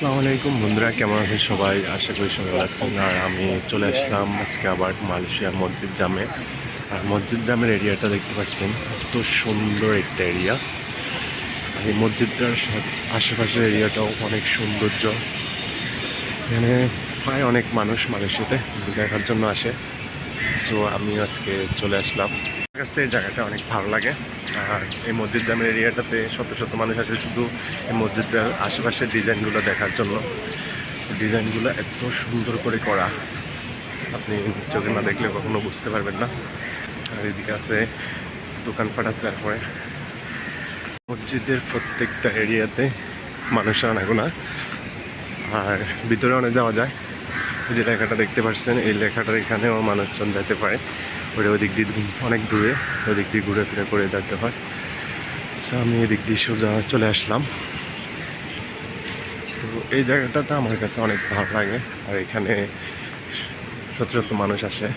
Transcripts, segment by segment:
আসসালামু আলাইকুম বন্ধুরা, কেমন আছেন সবাই? আশা করি সবাই ভালো আছেন। আর আমি চলে আসলাম আজকে আবার মালয়েশিয়ার মসজিদ জামে। আর মসজিদ জামের এরিয়াটা দেখতে পাচ্ছেন, এত সুন্দর একটা এরিয়া। আর এই মসজিদটার আশেপাশের এরিয়াটাও অনেক সৌন্দর্য। এখানে প্রায় অনেক মানুষ মালয়েশিয়াতে দেখার জন্য আসে। সো আমি আজকে চলে আসলাম। আমার কাছে এই জায়গাটা অনেক ভালো লাগে। আর এই মসজিদ জামের এরিয়াটাতে শত শত মানুষ আসে শুধু এই মসজিদটার আশেপাশের ডিজাইনগুলো দেখার জন্য। ডিজাইনগুলো এত সুন্দর করে করা, আপনি চোখে না দেখলে কখনো বুঝতে পারবেন না। আর এদিকে আছে দোকানপাট আছে। তারপরে মসজিদের প্রত্যেকটা এরিয়াতে মানুষের আনাগোনা। আর ভিতরে অনেক যাওয়া যায়। যে লেখাটা দেখতে পাচ্ছেন, এই লেখাটার এখানেও মানুষজন যেতে পারে। ওই দিক দিয়ে অনেক দূরে, ওই দিক দিয়ে ঘুরে ফিরে করে যেতে হয়। সো আমি এদিক দিয়ে সোজা চলে আসলাম। তো এই জায়গাটাতে আমার কাছে অনেক ভালো লাগে। আর এখানে শত শত মানুষ আসে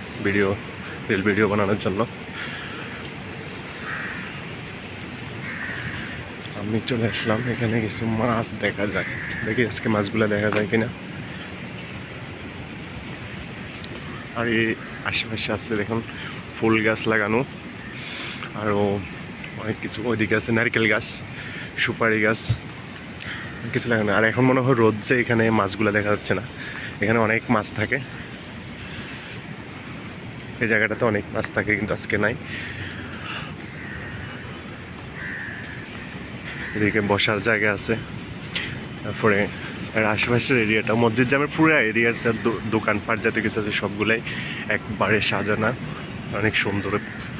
রিল ভিডিও বানানোর জন্য। আমি চলে আসলাম, এখানে কিছু মাছ দেখা যায়। দেখি আজকে মাছগুলো দেখা যায় কিনা। আর এই আশেপাশে আছে দেখুন ফুল গাছ লাগানো, আরও অনেক কিছু। ওইদিকে আছে নারকেল গাছ, সুপারি গাছ, কিছু লাগানো। আর এখন মনে হয় রোদ, যে এখানে মাছগুলো দেখা যাচ্ছে না। এখানে অনেক মাছ থাকে, এই জায়গাটাতে অনেক মাছ থাকে, কিন্তু আজকে নাই। এদিকে বসার জায়গা আছে। তারপরে আর আশেপাশের এরিয়াটা, মসজিদ জামের পুরো এরিয়াটা দোকানপাট যাতে কিছু আছে সবগুলাই একবারে সাজানো, অনেক সুন্দর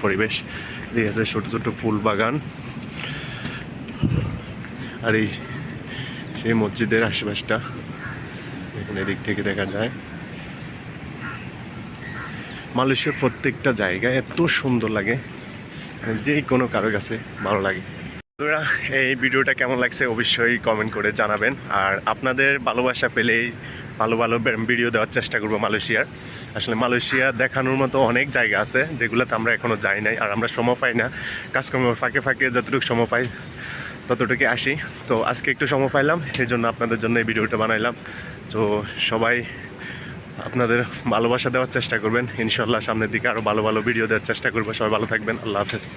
পরিবেশ। এদিকে আছে ছোটো ছোটো ফুল বাগান। আর এই সেই মসজিদের আশেপাশটা দেখুন, এদিক থেকে দেখা যায়। মালয়েশিয়ার প্রত্যেকটা জায়গা এত সুন্দর লাগে, যে কোনো কারো কাছে ভালো লাগে। বন্ধুরা, এই ভিডিওটা কেমন লাগছে অবশ্যই কমেন্ট করে জানাবেন। আর আপনাদের ভালোবাসা পেলেই ভালো ভালো ভিডিও দেওয়ার চেষ্টা করবো মালয়েশিয়ার। আসলে মালয়েশিয়া দেখানোর মতো অনেক জায়গা আছে যেগুলোতে আমরা এখনও যাই নাই, আর আমরা সময় পাই না। কাজকর্মের ফাঁকে ফাঁকে যতটুকু সময় পাই ততটুকু আসি। তো আজকে একটু সময় পাইলাম, এই জন্য আপনাদের জন্য এই ভিডিওটা বানাইলাম। তো সবাই আপনাদের ভালোবাসা দেওয়ার চেষ্টা করবেন। ইনশাল্লাহ সামনের দিকে আরও ভালো ভালো ভিডিও দেওয়ার চেষ্টা করবো। সবাই ভালো থাকবেন। আল্লাহ হাফেজ।